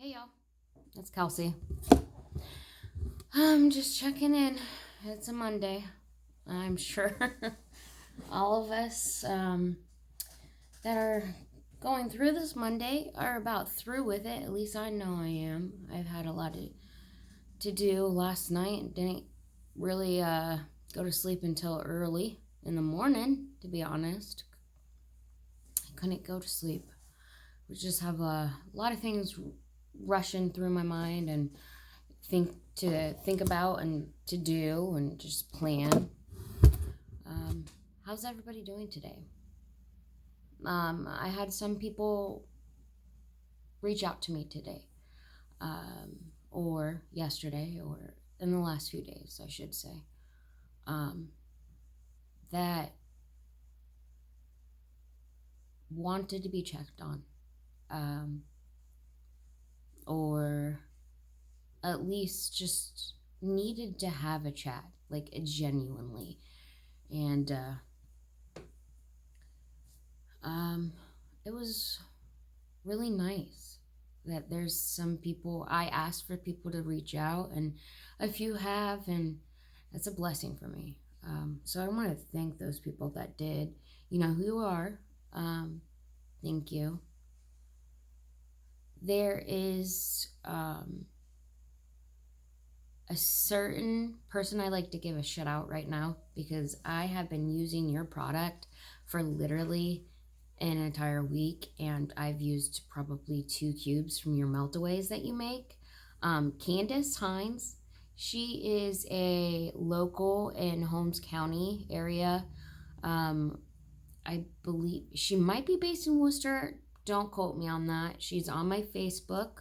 Hey y'all, it's Kelsey. I'm just checking in. It's a Monday. I'm sure all of us that are going through this Monday are about through with it. At least I know I am. I've had a lot to do last night and didn't really go to sleep until early in the morning, to be honest. I couldn't go to sleep. We just have a lot of things rushing through my mind and think about and to do and just plan. How's everybody doing today? I had some people reach out to me today, or yesterday, or in the last few days, I should say, that wanted to be checked on, or at least just needed to have a chat, like genuinely. And it was really nice that there's some people. I asked for people to reach out, and a few have, and that's a blessing for me. So I want to thank those people that did. You know who you are. Thank you. There is a certain person I like to give a shout out right now, because I have been using your product for literally an entire week, and I've used probably 2 cubes from your meltaways that you make. Candace Hines, she is a local in Holmes County area. I believe she might be based in Worcester. Don't quote me on that. She's on my Facebook.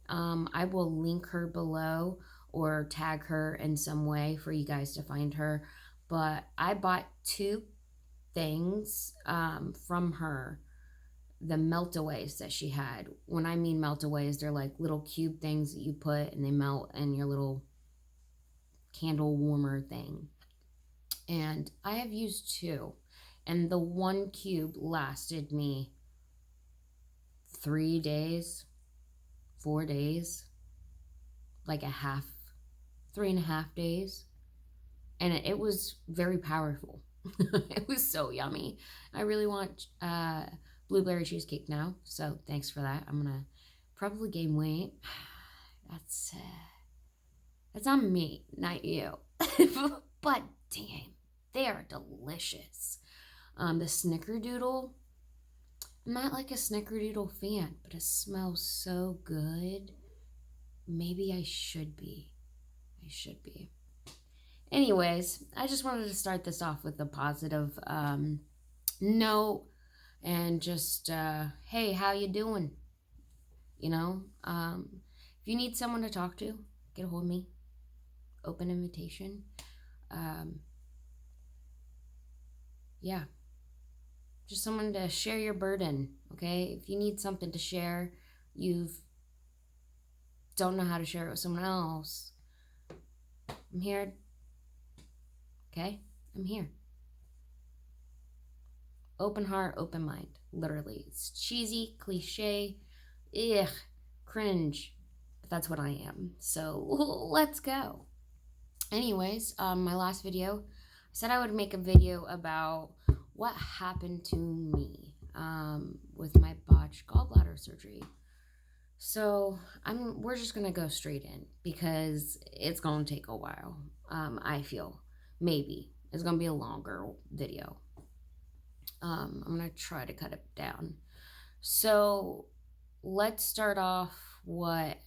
I will link her below or tag her in some way for you guys to find her. But I bought 2 things from her, the meltaways that she had. When I mean meltaways, they're like little cube things that you put and they melt in your little candle warmer thing. And I have used 2, and the 1 cube lasted me 3 days, 4 days, like 3.5 days, and it was very powerful. It was so yummy. I really want blueberry cheesecake now, so thanks for that. I'm gonna probably gain weight. That's on me, not you. But damn, they are delicious. The snickerdoodle, I'm not like a snickerdoodle fan, but it smells so good. Maybe I should be. Anyways, I just wanted to start this off with a positive note, and just, hey, how you doing? You know, if you need someone to talk to, get a hold of me. Open invitation. Yeah. Just someone to share your burden, okay? If you need something to share, you don't know how to share it with someone else, I'm here. Okay? I'm here. Open heart, open mind. Literally. It's cheesy, cliche, cringe. But that's what I am. So let's go. Anyways, my last video, I said I would make a video about what happened to me with my botched gallbladder surgery. So we're just gonna go straight in, because it's gonna take a while. I feel maybe it's gonna be a longer video. I'm gonna try to cut it down. So let's start off what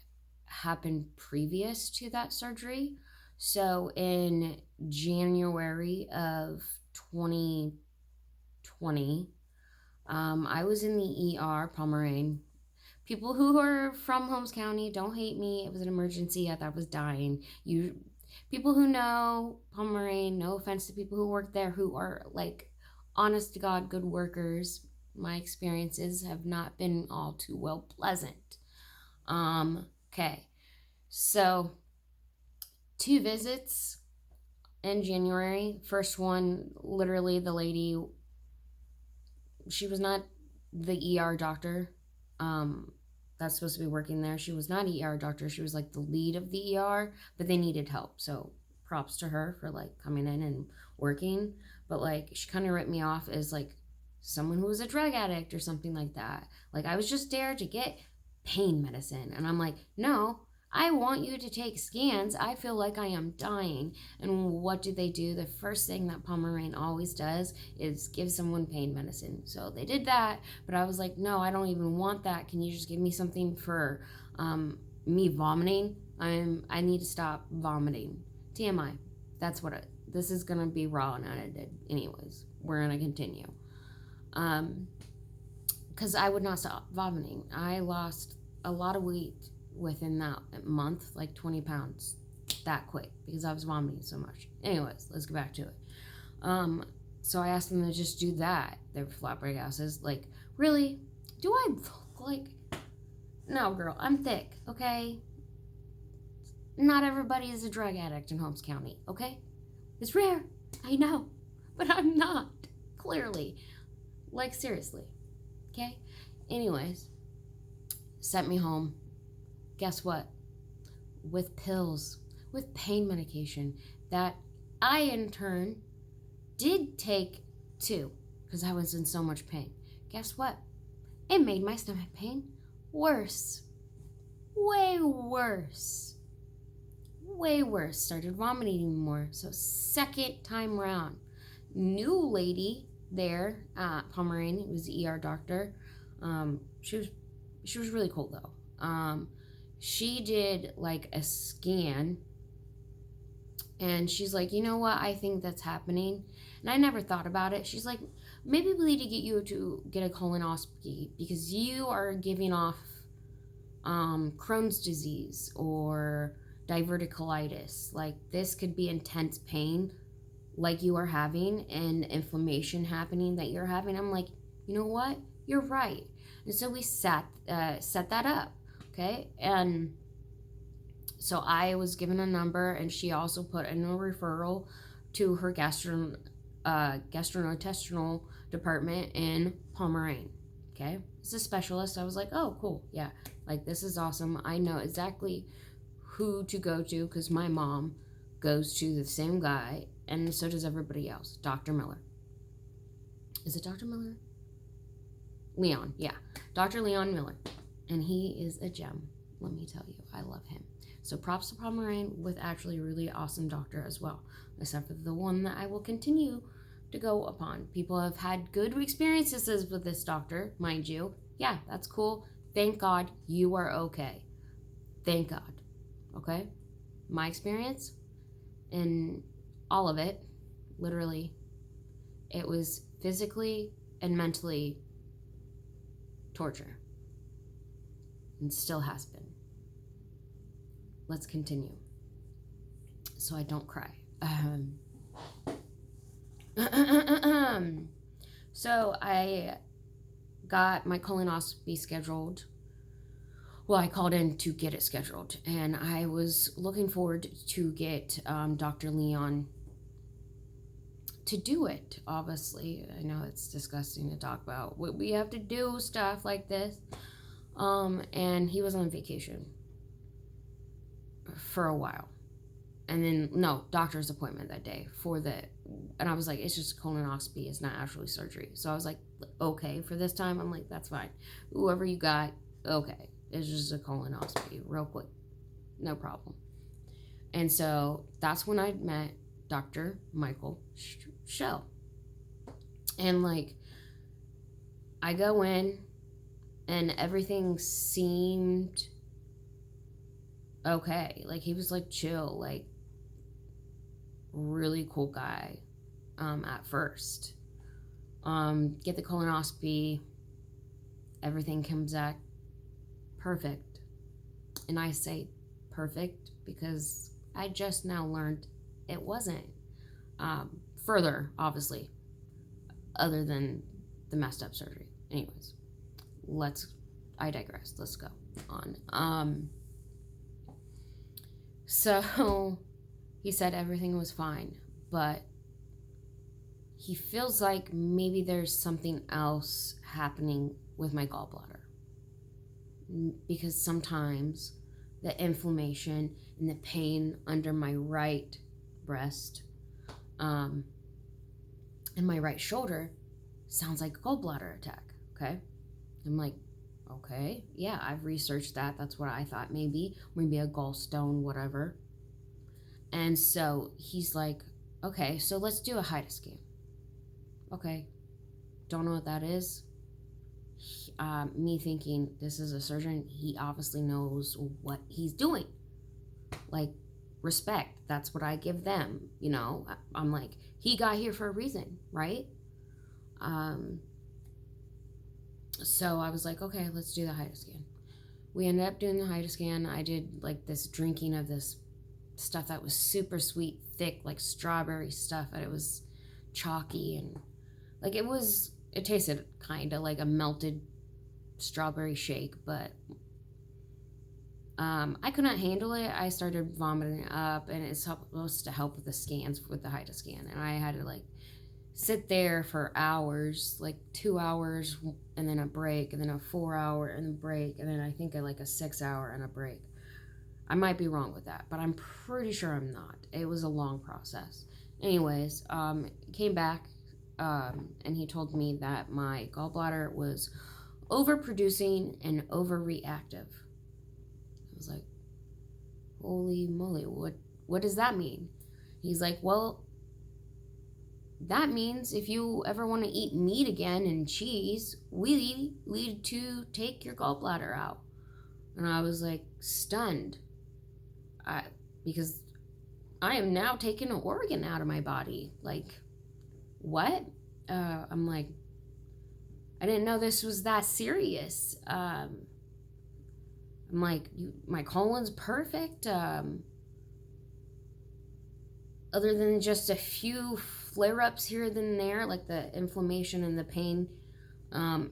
happened previous to that surgery. So in January of 2020, I was in the ER, Pomeranian. People who are from Holmes County, don't hate me. It was an emergency. I thought I was dying. People who know Pomeranian, no offense to people who work there, who are like honest to God good workers. My experiences have not been all too well pleasant. Okay. So 2 visits in January. First one, literally the lady, she was not the ER doctor. that's supposed to be working there. She was not an ER doctor. She was like the lead of the ER, but they needed help. So props to her for like coming in and working. But like she kind of wrote me off as like someone who was a drug addict or something like that. Like I was just there to get pain medicine. And I'm like, no, I want you to take scans. I feel like I am dying. And what do they do? The first thing that Pomerane always does is give someone pain medicine. So they did that, but I was like, no, I don't even want that. Can you just give me something for me vomiting? I need to stop vomiting. TMI. That's what this is gonna be raw and unedited. Anyways, we're gonna continue. Because I would not stop vomiting. I lost a lot of weight within that month, like 20 pounds, that quick, because I was vomiting so much. Anyways, let's get back to it. So I asked them to just do that. They were flat break asses. Like, really? Do I look like... No, girl, I'm thick, okay? Not everybody is a drug addict in Holmes County, okay? It's rare, I know, but I'm not, clearly. Like, seriously, okay? Anyways, sent me home. Guess what? With pills, with pain medication that I, in turn, did take too, because I was in so much pain. Guess what? It made my stomach pain worse. Way worse. Way worse. Started vomiting more. So second time round. New lady there at Pomerane, it was the ER doctor. She was really cool though. She did like a scan and she's like, you know what, I think that's happening. And I never thought about it. She's like, maybe we need to get you to get a colonoscopy because you are giving off Crohn's disease or diverticulitis. Like this could be intense pain like you are having and inflammation happening that you're having. I'm like, you know what? You're right. And so we set that up. Okay. And so I was given a number and she also put in a referral to her gastrointestinal department in Pomerane. Okay. It's a specialist. I was like, oh, cool. Yeah. Like, this is awesome. I know exactly who to go to because my mom goes to the same guy and so does everybody else. Dr. Miller. Is it Dr. Miller? Leon. Yeah. Dr. Leon Miller. And he is a gem. Let me tell you. I love him. So props to Pomerane with actually a really awesome doctor as well. Except for the one that I will continue to go upon. People have had good experiences with this doctor, mind you. Yeah, that's cool. Thank God you are okay. Thank God. Okay? My experience in all of it, literally, it was physically and mentally torture. And still has been. Let's continue. So I don't cry. So I got my colonoscopy scheduled. Well, I called in to get it scheduled, and I was looking forward to get Dr. Leon to do it. Obviously, I know it's disgusting to talk about. We have to do stuff like this. And he was on vacation for a while. And then, no, doctor's appointment that day and I was like, it's just a colonoscopy. It's not actually surgery. So I was like, okay, for this time, I'm like, that's fine. Whoever you got, okay. It's just a colonoscopy, real quick. No problem. And so that's when I met Dr. Michael Shell. And like, I go in and everything seemed okay. Like, he was like chill, like really cool guy at first. Get the colonoscopy, everything comes back perfect. And I say perfect because I just now learned it wasn't. Further, obviously, other than the messed up surgery. Anyways, I digress. Let's go on. So he said everything was fine, but he feels like maybe there's something else happening with my gallbladder. because sometimes the inflammation and the pain under my right breast and my right shoulder sounds like a gallbladder attack. Okay. I'm like, okay, yeah, I've researched that. That's what I thought, maybe a gallstone, whatever. And so he's like, okay, so let's do a HIDA scan. Okay, don't know what that is. Me thinking this is a surgeon, he obviously knows what he's doing. Like, respect, that's what I give them, you know. I'm like, he got here for a reason, right? So I was like, okay, let's do the HIDA scan. We ended up doing the HIDA scan. I did like this drinking of this stuff that was super sweet, thick, like strawberry stuff, and it was chalky, and like it tasted kind of like a melted strawberry shake, but I could not handle it. I started vomiting up, and it's supposed to help with the scans, with the HIDA scan, and I had to like sit there for hours, like 2 hours, and then a break, and then a 4 hour and a break, and then I think like a 6 hour and a break. I might be wrong with that, but I'm pretty sure I'm not. It was a long process. Anyways, came back, and he told me that my gallbladder was overproducing and overreactive. I was like, holy moly, what does that mean? He's like, well, that means if you ever want to eat meat again and cheese, we need to take your gallbladder out. And I was like stunned. Because I am now taking an organ out of my body. Like, what? I'm like, I didn't know this was that serious. I'm like, my colon's perfect. Other than just a few flare-ups here and there, like the inflammation and the pain,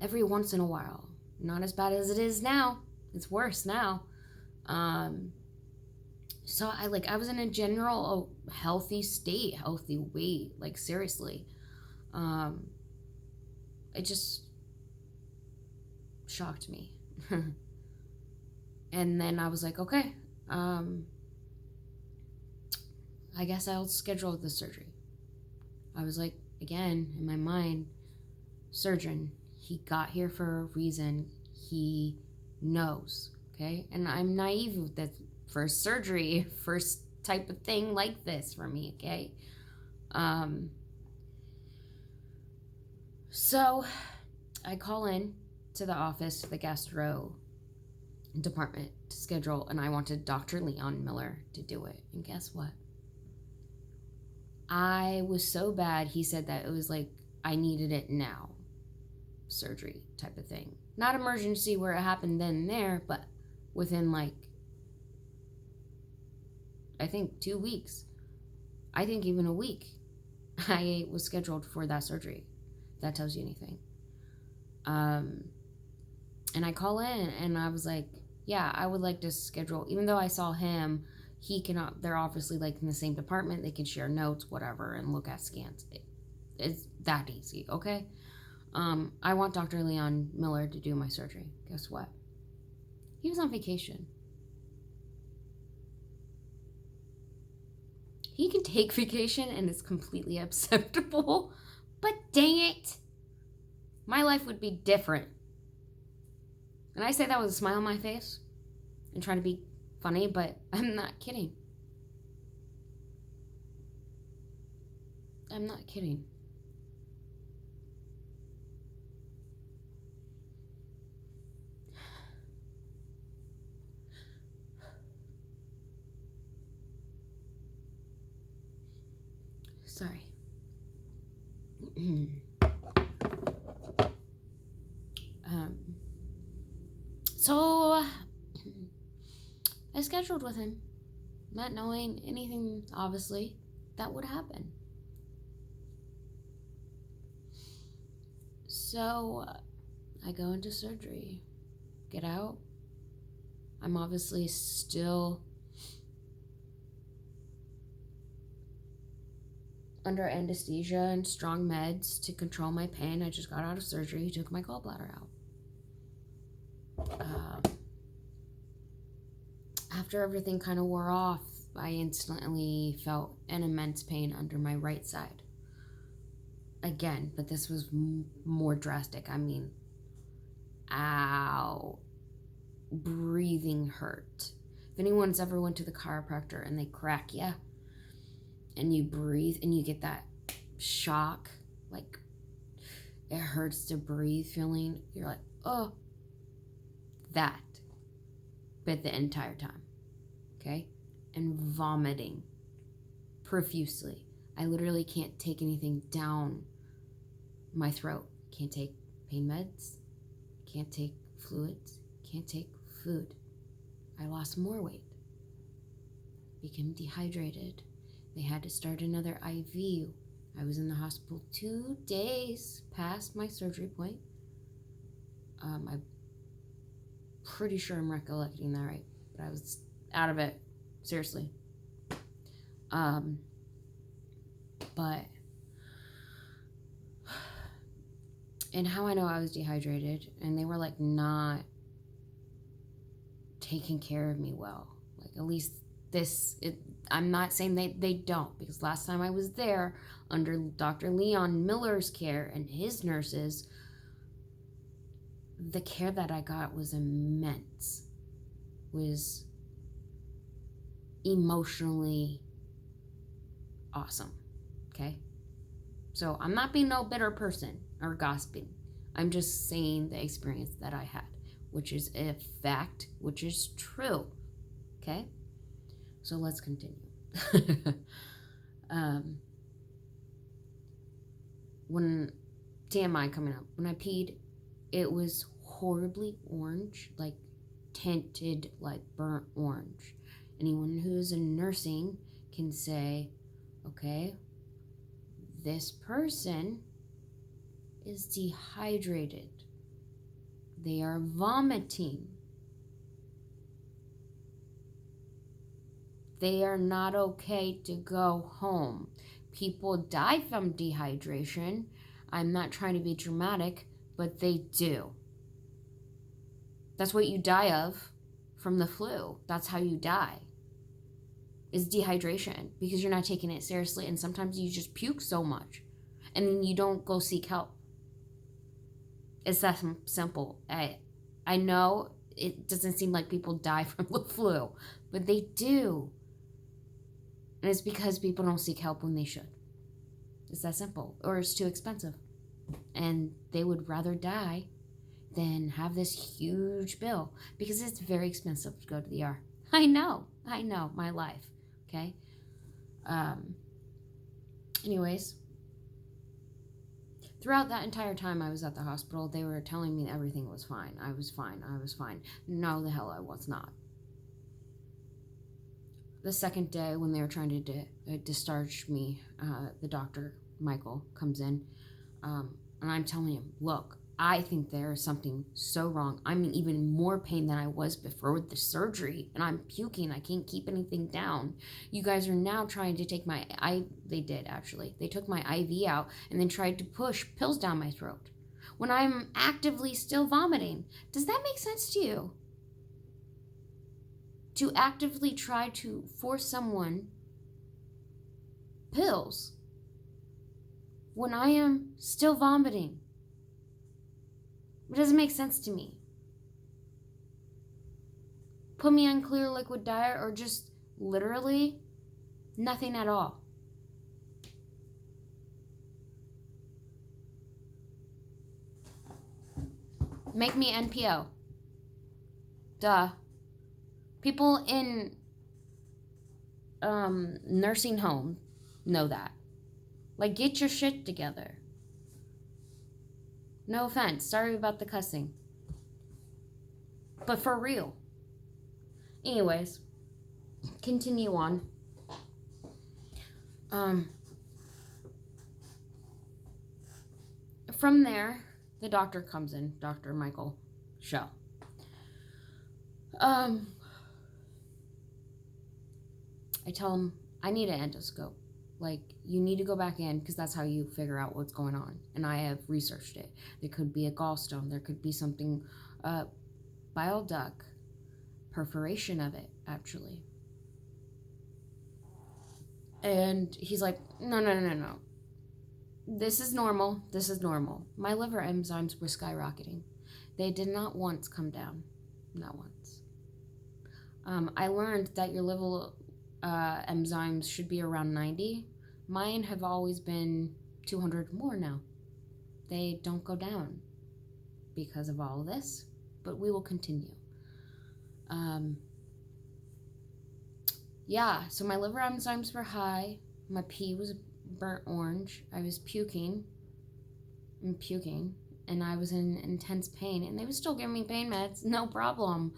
every once in a while. Not as bad as it is now. It's worse now. So I was in a general healthy state, healthy weight, like seriously. It just shocked me. And then I was like, okay, I guess I'll schedule the surgery. I was like, again, in my mind, surgeon, he got here for a reason. He knows, okay? And I'm naive with that first surgery, first type of thing like this for me, okay? So I call in to the office, the gastro department, to schedule, and I wanted Dr. Leon Miller to do it. And guess what? I was so bad, he said that it was like I needed it now. Surgery type of thing. Not emergency where it happened then and there, but within like, I think 2 weeks. I think even a week. I was scheduled for that surgery. If that tells you anything. And I call in and I was like, yeah, I would like to schedule, even though I saw him, he cannot, they're obviously like in the same department, they can share notes, whatever, and look at scans. It's that easy, okay? I want Dr. Leon Miller to do my surgery. Guess what? He was on vacation. He can take vacation and it's completely acceptable, but dang it, my life would be different. And I say that with a smile on my face and trying to be funny, but I'm not kidding. I'm not kidding. Sorry. So I scheduled with him, not knowing anything, obviously, that would happen. So I go into surgery, get out. I'm obviously still under anesthesia and strong meds to control my pain. I just got out of surgery, took my gallbladder out. after everything kind of wore off, I instantly felt an immense pain under my right side. Again, but this was more drastic. I mean, ow. Breathing hurt. If anyone's ever went to the chiropractor and they crack you and you breathe and you get that shock, like it hurts to breathe feeling, you're like, oh, that. But the entire time, okay? And vomiting profusely. I literally can't take anything down my throat. Can't take pain meds, can't take fluids, can't take food. I lost more weight, became dehydrated. They had to start another IV. I was in the hospital 2 days past my surgery point. I'm pretty sure I'm recollecting that right, but I was out of it, seriously. But, and how I know I was dehydrated, and they were like not taking care of me well. Like, at least I'm not saying they don't, because last time I was there under Dr. Leon Miller's care and his nurses, the care that I got was immense, was emotionally awesome, okay? So I'm not being no bitter person or gossiping. I'm just saying the experience that I had, which is a fact, which is true, okay? So let's continue. When TMI coming up, when I peed, it was horribly orange, like tinted like burnt orange. Anyone who's in nursing can say, okay, this person is dehydrated. They are vomiting. They are not okay to go home. People die from dehydration. I'm not trying to be dramatic, but they do. That's what you die of from the flu. That's how you die, is dehydration, because you're not taking it seriously, and sometimes you just puke so much and then you don't go seek help. It's that simple. I know it doesn't seem like people die from the flu, but they do. And it's because people don't seek help when they should. It's that simple. Or it's too expensive. And they would rather die than have this huge bill, because it's very expensive to go to the ER. I know, my life, okay? Anyways, throughout that entire time I was at the hospital, they were telling me everything was fine. I was fine. No, the hell I was not. The second day, when they were trying to discharge me, the doctor, Michael, comes in, and I'm telling him, look, I think there is something so wrong. I'm in even more pain than I was before with the surgery, and I'm puking. I can't keep anything down. You guys are now trying to take they did, actually. They took my IV out and then tried to push pills down my throat when I'm actively still vomiting. Does that make sense to you? To actively try to force someone pills when I am still vomiting. It doesn't make sense to me. Put me on clear liquid diet, or just literally nothing at all. Make me NPO. Duh. People in nursing home know that. Like, get your shit together. No offense. Sorry about the cussing. But for real. Anyways, continue on. From there, the doctor comes in, Dr. Michael Show. I tell him, I need an endoscope. Like, you need to go back in, because that's how you figure out what's going on. And I have researched it. There could be a gallstone. There could be something, bile duct, perforation of it, actually. And he's like, no. This is normal. This is normal. My liver enzymes were skyrocketing. They did not once come down. Not once. I learned that your liver enzymes should be around 90. Mine have always been 200 more now. They don't go down because of all of this, but we will continue. Yeah, so my liver enzymes were high. My pee was burnt orange. I was puking, and I was in intense pain, and they would still give me pain meds, no problem.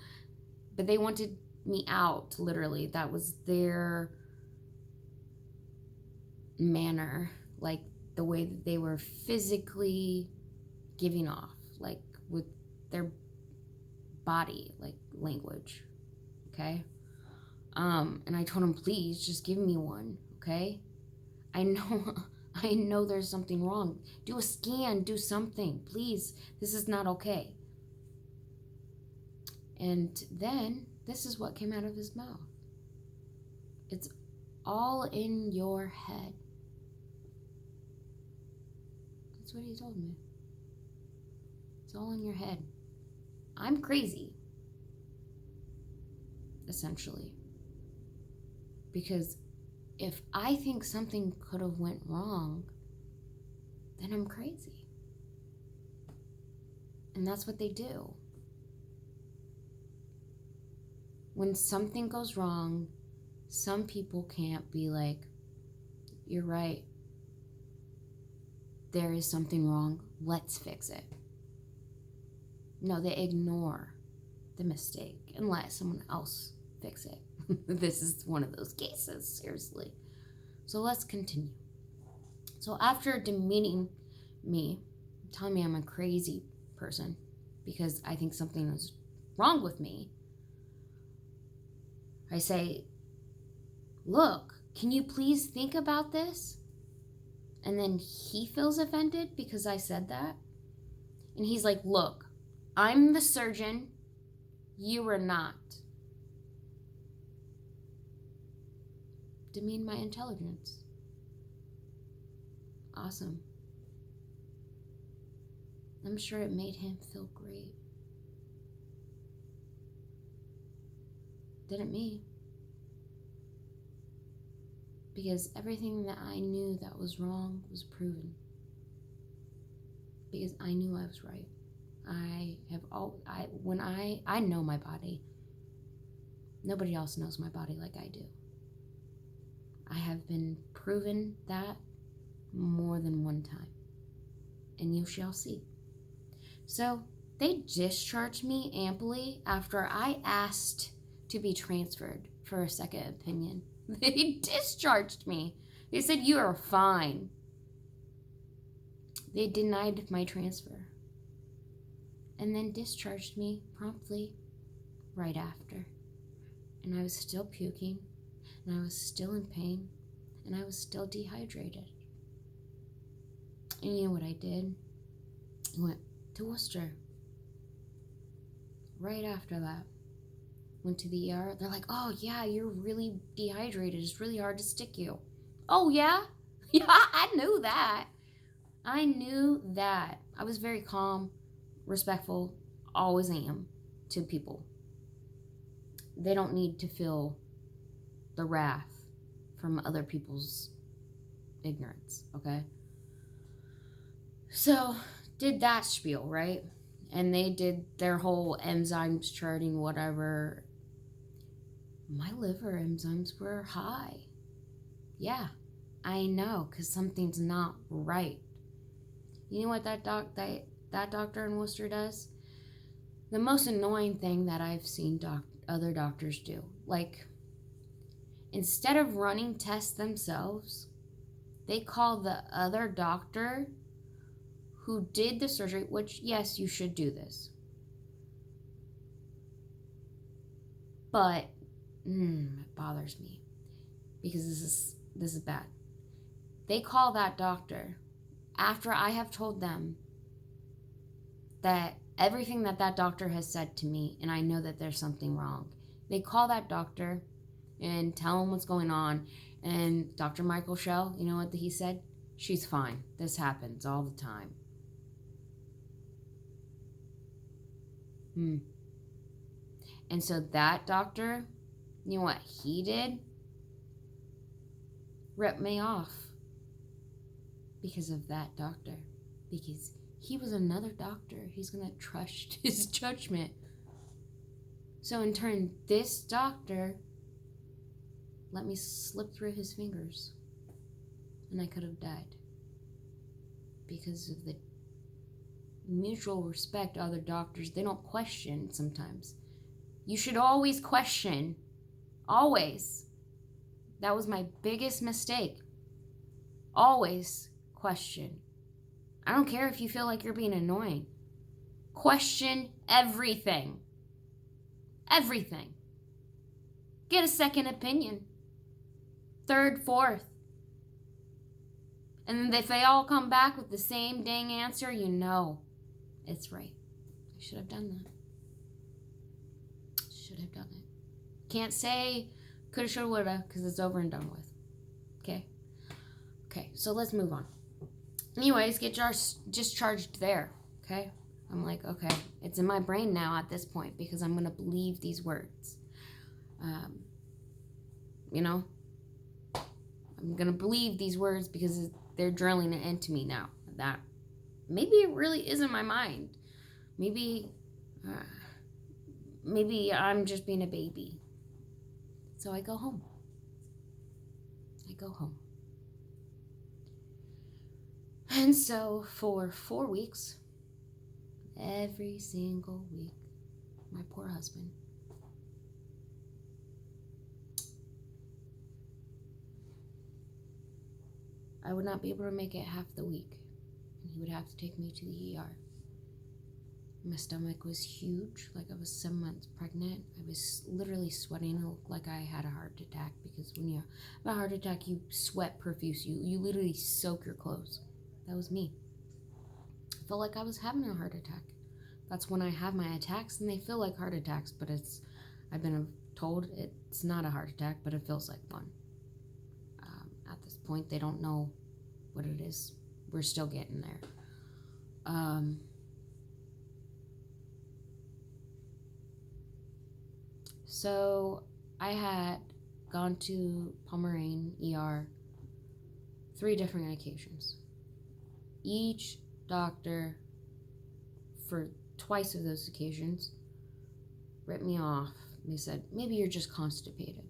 But they wanted me out, literally. That was their manner, like the way that they were physically giving off, like with their body, like language, okay? And I told him, please, just give me one, okay? I know there's something wrong. Do a scan, do something, please. This is not okay. And then this is what came out of his mouth. It's all in your head. That's what he told me. It's all in your head. I'm crazy, essentially. Because if I think something could have went wrong, then I'm crazy. And that's what they do. When something goes wrong, some people can't be like, you're right. There is something wrong. Let's fix it. No, they ignore the mistake and let someone else fix it. This is one of those cases, seriously. So let's continue. So after demeaning me, telling me I'm a crazy person because I think something is wrong with me, I say, look, can you please think about this? And then he feels offended because I said that. And he's like, look, I'm the surgeon. You are not. Demean my intelligence. Awesome. I'm sure it made him feel great. Didn't me. Because everything that I knew that was wrong was proven. Because I knew I was right. I know my body. Nobody else knows my body like I do. I have been proven that more than one time. And you shall see. So they discharged me amply after I asked to be transferred for a second opinion. They discharged me. They said, you are fine. They denied my transfer. And then discharged me promptly right after. And I was still puking. And I was still in pain. And I was still dehydrated. And you know what I did? I went to Worcester. Right after that. Went to the ER. They're like, oh yeah, you're really dehydrated. It's really hard to stick you. Oh yeah? Yeah, I knew that. I knew that. I was very calm, respectful, always am to people. They don't need to feel the wrath from other people's ignorance, okay? So, did that spiel, right? And they did their whole enzymes charting, whatever. My liver enzymes were high. Yeah, I know, because something's not right. You know what that doctor in Worcester does? The most annoying thing that I've seen other doctors do. Like, instead of running tests themselves, they call the other doctor who did the surgery, which, yes, you should do this. But, it bothers me. Because this is bad. They call that doctor after I have told them that everything that doctor has said to me, and I know that there's something wrong. They call that doctor and tell him what's going on. And Dr. Michael Schell, you know what he said? She's fine. This happens all the time. And so that doctor, you know what he did? Ripped me off because of that doctor. Because he was another doctor. He's going to trust his judgment. So in turn, this doctor let me slip through his fingers. And I could have died. Because of the mutual respect other doctors, they don't question sometimes. You should always question. Always. That was my biggest mistake. Always question. I don't care if you feel like you're being annoying. Question everything. Everything. Get a second opinion. Third, fourth. And if they all come back with the same dang answer, you know it's right. I should have done that. Should have done it. Can't say coulda, shoulda, woulda, because it's over and done with. Okay? Okay, so let's move on. Anyways, get discharged there. Okay? I'm like, okay, it's in my brain now at this point because I'm going to believe these words. You know? I'm going to believe these words because they're drilling it into me now. That maybe it really is in my mind. Maybe I'm just being a baby. So I go home. And so for 4 weeks, every single week, my poor husband, I would not be able to make it half the week. And he would have to take me to the ER. My stomach was huge, like I was 7 months pregnant. I was literally sweating. It looked like I had a heart attack because when you have a heart attack, you sweat profuse. You literally soak your clothes. That was me. I felt like I was having a heart attack. That's when I have my attacks, and they feel like heart attacks, but I've been told it's not a heart attack, but it feels like one. At this point, they don't know what it is. We're still getting there. So I had gone to Pomeranian ER 3 different occasions. Each doctor, for twice of those occasions, ripped me off. They said, maybe you're just constipated.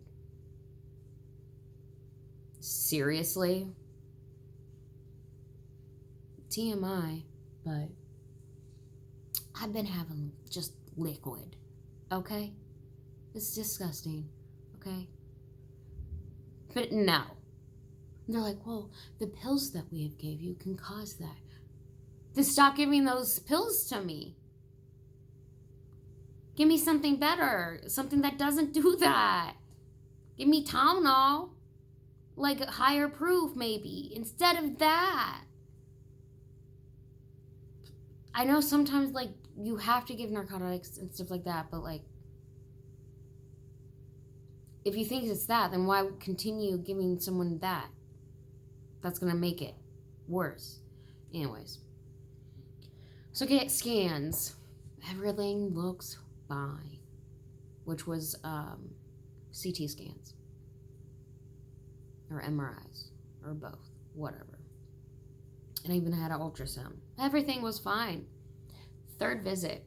Seriously? TMI, but I've been having just liquid, okay? It's disgusting, okay? But no. They're like, well, the pills that we have gave you can cause that. Then stop giving those pills to me. Give me something better, something that doesn't do that. Give me Tylenol, like higher proof maybe, instead of that. I know sometimes like you have to give narcotics and stuff like that, but like if you think it's that, then why continue giving someone that? That's going to make it worse. Anyways. So get scans. Everything looks fine. Which was CT scans. Or MRIs. Or both. Whatever. And I even had an ultrasound. Everything was fine. 3rd visit.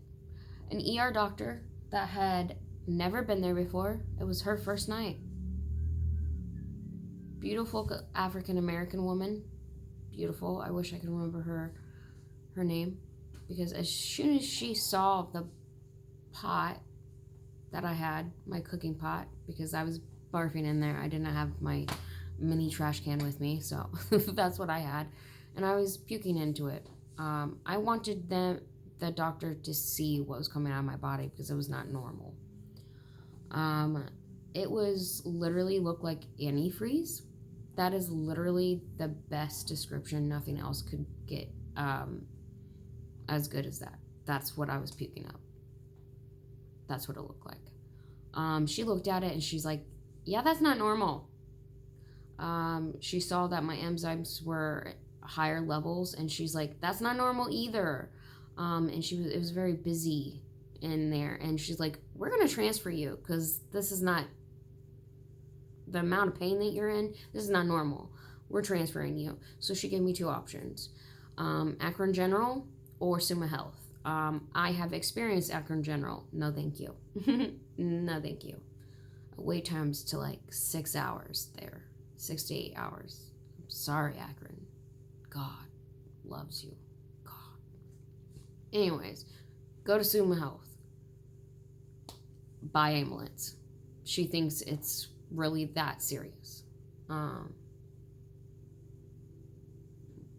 An ER doctor that had never been there before. It was her first night. Beautiful African-American woman. Beautiful. I wish I could remember her name. Because as soon as she saw the pot that I had, my cooking pot, because I was barfing in there. I didn't have my mini trash can with me, so that's what I had. And I was puking into it. I wanted the doctor to see what was coming out of my body because it was not normal. It was literally looked like antifreeze. That is literally the best description. Nothing else could get as good as that. That's what I was puking up. That's what it looked like. She looked at it and she's like, yeah, that's not normal. She saw that my enzymes were higher levels, and she's like, that's not normal either. And it was very busy in there, and she's like, we're gonna transfer you because this is not the amount of pain that you're in. This is not normal. We're transferring you. So she gave me two options, Akron General or Summa Health. I have experienced Akron General. No, thank you. No, thank you. Wait times to like 6 hours there, 6 to 8 hours. I'm sorry, Akron. God loves you. God. Anyways, go to Summa Health. Buy ambulance. She thinks it's really that serious.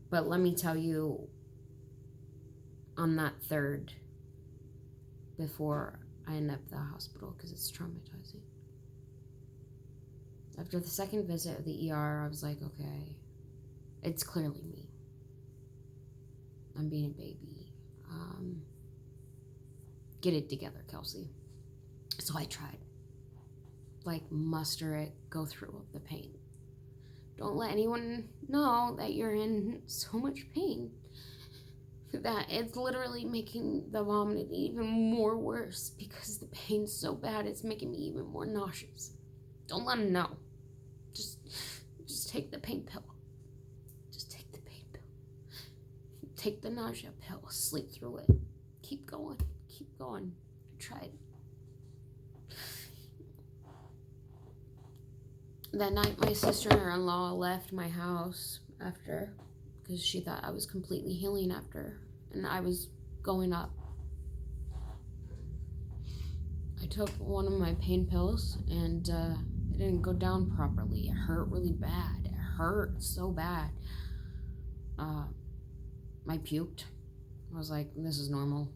But let me tell you, on that third, before I end up at the hospital, because it's traumatizing. After the second visit of the ER, I was like, okay, it's clearly me. I'm being a baby. Get it together, Kelsey. So I tried. Like, muster it, go through the pain. Don't let anyone know that you're in so much pain that it's literally making the vomiting even more worse because the pain's so bad it's making me even more nauseous. Don't let them know. Just take the pain pill. Just take the pain pill. Take the nausea pill. Sleep through it. Keep going. Keep going. I tried. That night, my sister-in-law left my house after, because she thought I was completely healing after, and I was going up. I took one of my pain pills, and it didn't go down properly. It hurt really bad. It hurt so bad. I puked. I was like, this is normal.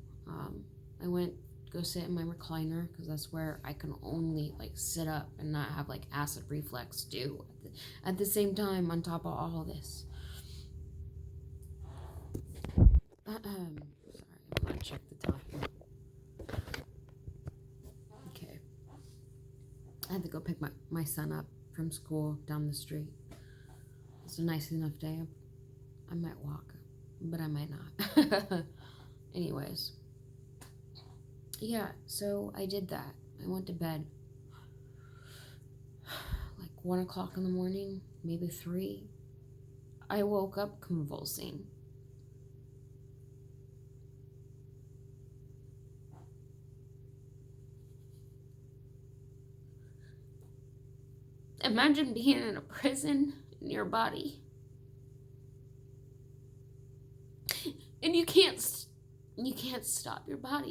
I went go sit in my recliner because that's where I can only like sit up and not have like acid reflux do at the same time on top of all of this. Sorry, I'm gonna check the time. Okay. I had to go pick my son up from school down the street. It's a nice enough day. I might walk, but I might not. Anyways. Yeah, so I did that. I went to bed like 1 o'clock in the morning, maybe 3. I woke up convulsing. Imagine being in a prison in your body. And you can't stop your body.